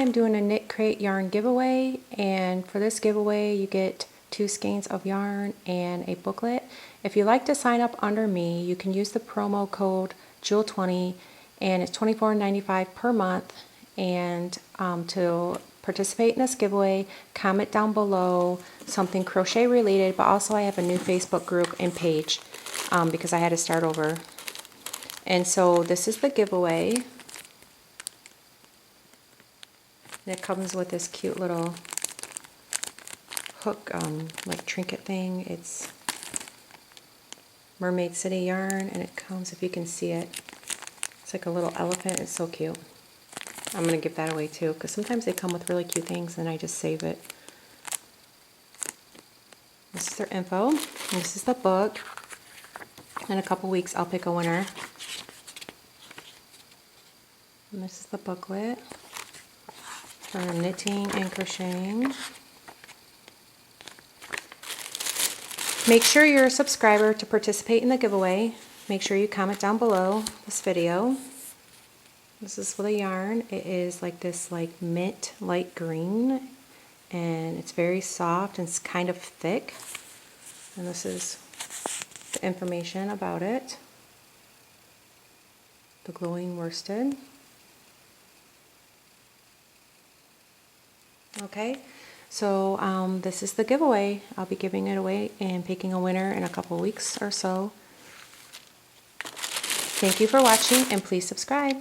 I'm doing a Knit Crate yarn giveaway, and for this giveaway you get 2 skeins of yarn and a booklet. If you'd like to sign up under me, you can use the promo code Jewel20, and it's $24.95 per month. And to participate in this giveaway, comment down below something crochet related, but also I have a new Facebook group and page because I had to start over. And so this is the giveaway. And it comes with this cute little hook, like trinket thing. It's Mermaid City yarn, and it comes, if you can see it, it's like a little elephant. It's so cute. I'm going to give that away too, because sometimes they come with really cute things and I just save it. This is their info. And this is the book. In a couple weeks I'll pick a winner. And this is the booklet for knitting and crocheting. Make sure you're a subscriber to participate in the giveaway. Make sure you comment down below this video. This is for the yarn. It is like this mint light green, and it's very soft and it's kind of thick. And this is the information about it. The glowing worsted. Okay, so this is the giveaway. I'll be giving it away and picking a winner in a couple weeks or so. Thank you for watching, and please subscribe.